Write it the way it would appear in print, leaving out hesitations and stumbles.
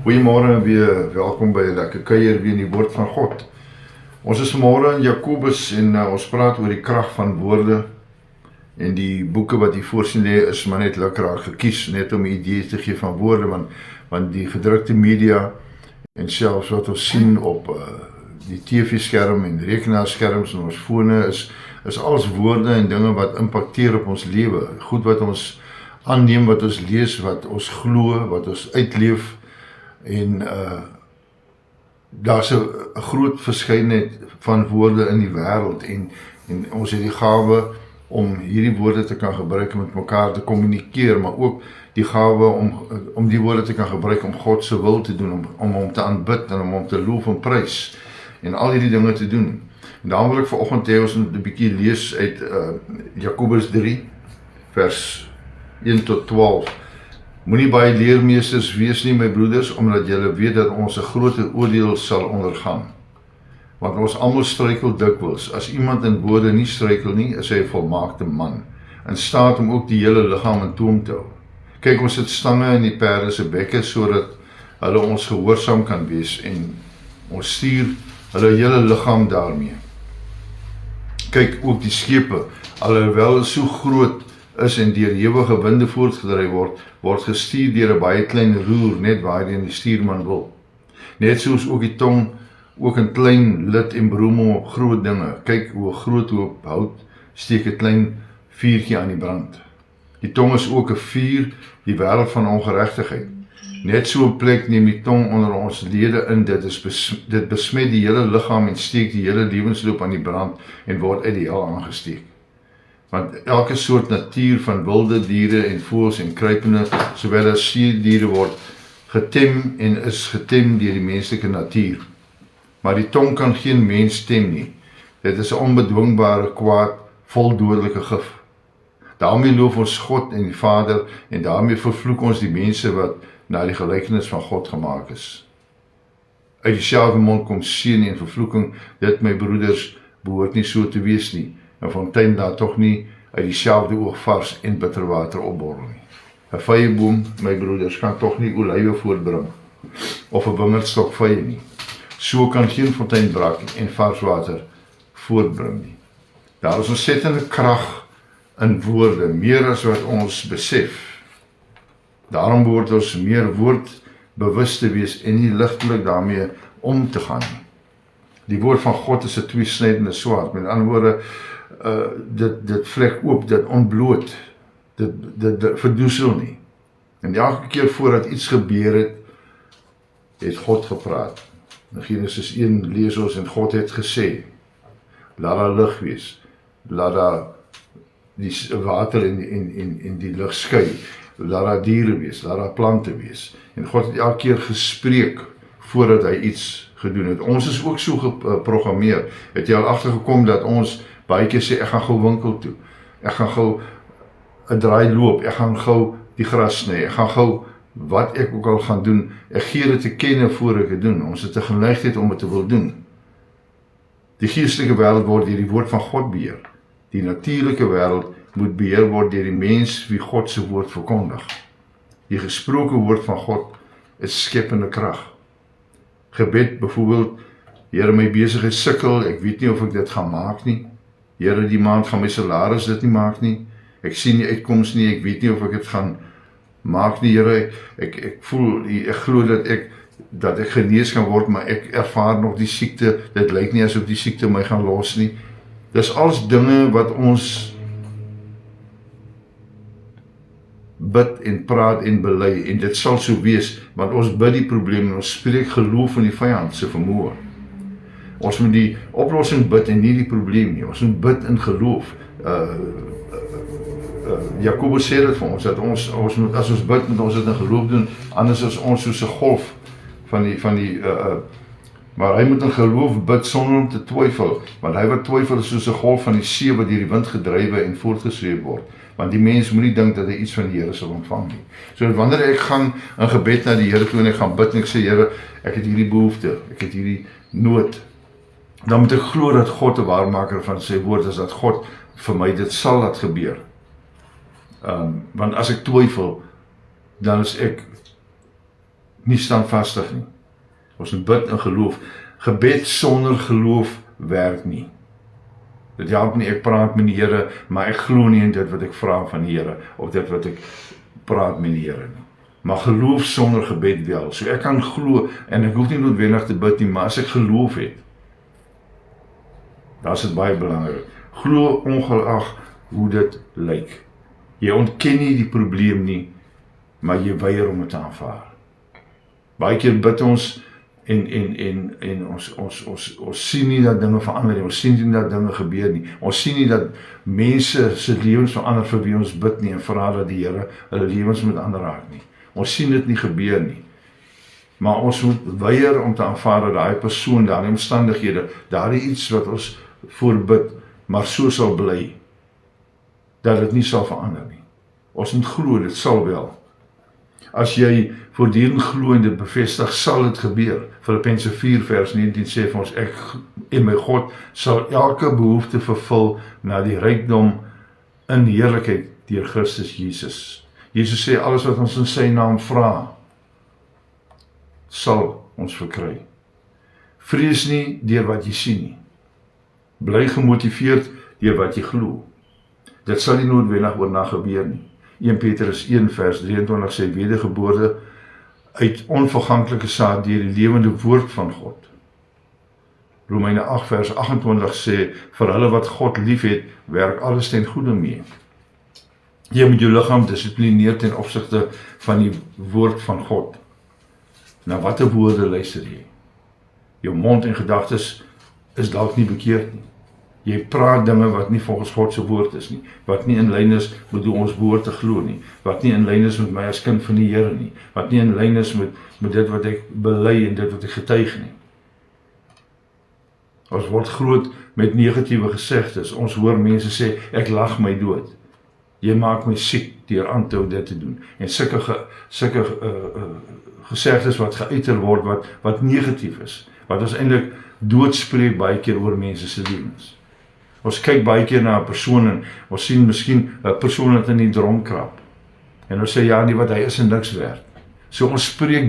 Goeiemôre en weer welkom by Lekker Kuier weer in die woord van God. Ons is vanmôre in Jakobus en ons praat oor die krag van woorde. En die boeke wat hier voorsien lê is maar net lekker gekies, net om idees te gee van woorde, want die gedrukte media en selfs wat ons sien op die TV-skerm en rekenaarskerms en ons fone is alles woorde en dinge wat impakteer op ons lewe. Goed wat ons aanneem, wat ons lees, wat ons glo, wat ons uitleef. En daar's 'n groot verskeidenheid van woorde in die wêreld en ons het die gawe om hierdie woorde te kan gebruik om met mekaar te kommunikeer, maar ook die gawe om die woorde te kan gebruik om God se wil te doen, om hom te aanbid en om hom te loof en prys en al hierdie dinge te doen. En daarom wil ek vanoggend hê ons moet 'n bietjie lees uit Jakobus 3 vers 1 tot 12. Moenie baie leermeesters wees nie, my broeders, omdat julle weet dat ons 'n groot oordeel sal ondergaan. Want ons almal struikel dikwels. As iemand in woorde nie struikel nie, is hy 'n volmaakte man, in staat om ook die hele liggaam in toom te hou. Kyk, ons het stange in die perde se bekke sodat hulle ons gehoorsaam kan wees en ons stuur hulle hele liggaam daarmee. Kyk ook die skepe, alhoewel so groot is en deur ewige winde voortgedryf word gestuur deur 'n baie klein roer, net waarheen die stuurman wil. Net soos ook die tong ook 'n klein lid en beroem op groot dinge. Kyk hoe 'n groot hoop hout steek 'n klein vuurtjie aan die brand. Die tong is ook 'n vuur, die wêreld van ongeregtigheid. Net so 'n plek neem die tong onder ons lede in, dit besmet die hele liggaam en steek die hele lewensloop aan die brand en word uit die hel aangesteek. Want elke soort natuur van wilde diere en voëls en kruipende, sowel as suurdiere word getem en is getem deur die menslike natuur. Maar die tong kan geen mens tem nie. Dit is 'n onbedwingbare kwaad, vol dodelike gif. Daarmee loof ons God en die Vader en daarmee vervloek ons die mense wat na die gelykenis van God gemaak is. Uit dieselfde mond kom seën en vervloeking. Dit, my broeders, behoort nie so te wees nie. 'n fontein laat tog nie uit dieselfde oog vars en bitter water opborrel nie. 'n Vyeboom, my broeders, kan tog nie olywe voortbring of 'n wingerdstok vye nie. So kan geen fontein brak en vars water voortbring nie. Daar is ontsettende krag in woorde, meer as wat ons besef. Daarom behoort ons meer woordbewus te wees en nie ligtelik daarmee om te gaan nie. Die woord van God is 'n tweesnydende swaard. Met ander woorde, dit vlek oop, dit ontbloot, dit verdoesel nie. En elke keer voordat iets gebeur het God gepraat. In Genesis 1 lees ons en God het gesê, laat daar lig wees, laat daar die water en die lug skei, laat daar diere wees, laat daar plante wees. En God het elke keer gespreek voordat hy iets gedoen het. Ons is ook so geprogrammeer. Het jy al agtergekom dat ons baie keer sê, ek gaan gou winkel toe, ek gaan gou 'n draai loop, ek gaan gou die gras sny, ek gaan gou wat ek ook al gaan doen, ek gee dit te kenne voor ek dit doen. Ons het 'n geneigtheid om dit te wil doen. Die geestelike wêreld word deur die woord van God beheer. Die natuurlike wêreld moet beheer word deur die mens wie God se woord verkondig. Die gesproke woord van God is skepende krag. Gebed byvoorbeeld, Here, my besigheid sukkel, ek weet nie of ek dit gaan maak nie. Here, die maand gaan my salaris dit nie maak nie. Ek sien nie uitkoms nie, ek weet nie of ek dit gaan maak nie, Here. Ek voel, ek glo dat ek genees kan word, maar ek ervaar nog die siekte. Dit lyk nie asof die siekte my gaan los nie. Dis alles dinge wat ons bid en praat en bely, en dit sal so wees, want ons bid die probleem en ons spreek geloof in die vyand se vermoë. Ons moet die oplossing bid en nie die probleem nie. Ons moet bid in geloof. Jakobus sê dit vir ons, dat ons moet, as ons bid, moet ons dit in geloof doen, anders is ons soos 'n golf maar hy moet in geloof bid sonder om te twyfel, want hy wat twyfel is soos 'n golf van die see wat deur die wind gedrywe en voortgesweep word. Want die mens moet nie dink dat hy iets van die Here sal ontvang nie. So wanneer ek gaan in gebed na die Here toe en ek gaan bid en ek sê, Here, ek het hierdie behoefte, ek het hierdie nood, dan moet ek glo dat God 'n waarmaker van sy woord is, dat God vir my dit sal laat gebeur. Want as ek twyfel, dan is ek nie standvastig nie. Ons moet bid in geloof. Gebed sonder geloof werk nie. Dit help nie, ek praat met die Here, maar ek glo nie in dit wat ek vra van die Here, of dit wat ek praat met die Here nie. Maar geloof sonder gebed wel. So ek kan glo, en ek hoef nie noodwendig te bid nie, maar as ek geloof het, dan is dit baie belangrik. Glo ongeag hoe dit lyk. Jy ontken nie die probleem nie, maar jy weier om dit te aanvaar. Baie keer bid ons en ons sien nie dat dinge verander nie, ons sien nie dat dinge gebeur nie, ons sien nie dat mense se lewens verander vir wie ons bid nie, en vra dat die Here hulle lewens moet aanraak nie. Ons sien dit nie gebeur nie. Maar ons moet weier om te aanvaar dat daai persoon, daai omstandighede, daai iets wat ons voorbid, maar so sal bly, dat dit nie sal verander nie. Ons moet glo, dit sal wel. As jy voortdurend glo en dit bevestig, sal dit gebeur. Filippense 4 vers 19 sê vir ons, ek en my God sal elke behoefte vervul na die rykdom in heerlikheid deur Christus Jesus. Jesus sê, alles wat ons in sy naam vra, sal ons verkry. Vrees nie deur wat jy sien nie. Bly gemotiveerd deur wat jy glo. Dit sal nie noodwendig oornag gebeur nie. 1 Petrus 1 vers 23 sê, wedergeboorte uit onverganklike saad deur die lewende woord van God. Romeine 8 vers 28 sê, vir hulle wat God lief het, werk alles ten goeie mee. Jy moet jou liggaam dissiplineer ten opsigte van die woord van God. Na watter woorde luister jy? Jou mond en gedagtes is dalk nie bekeerd nie. Jy praat dinge wat nie volgens God se woord is nie, wat nie in lyn is met hoe ons behoort te glo nie, wat nie in lyn is met my as kind van die Here nie, wat nie in lyn is met dit wat ek bely en dit wat ek getuig nie. Ons word groot met negatiewe gesegdes. Ons hoor mense sê, ek lag my dood. Jy maak my siek deur aan te hou dit te doen. En sulke gesegdes wat geuiter word, wat negatief is, wat ons eintlik doodspreek baie keer oor mense se lewens. Ons kyk baie keer na 'n persoon en ons sien miskien 'n persoon wat in die drom krap. En ons sê, ja, nie wat hy is en niks werd. So ons spreek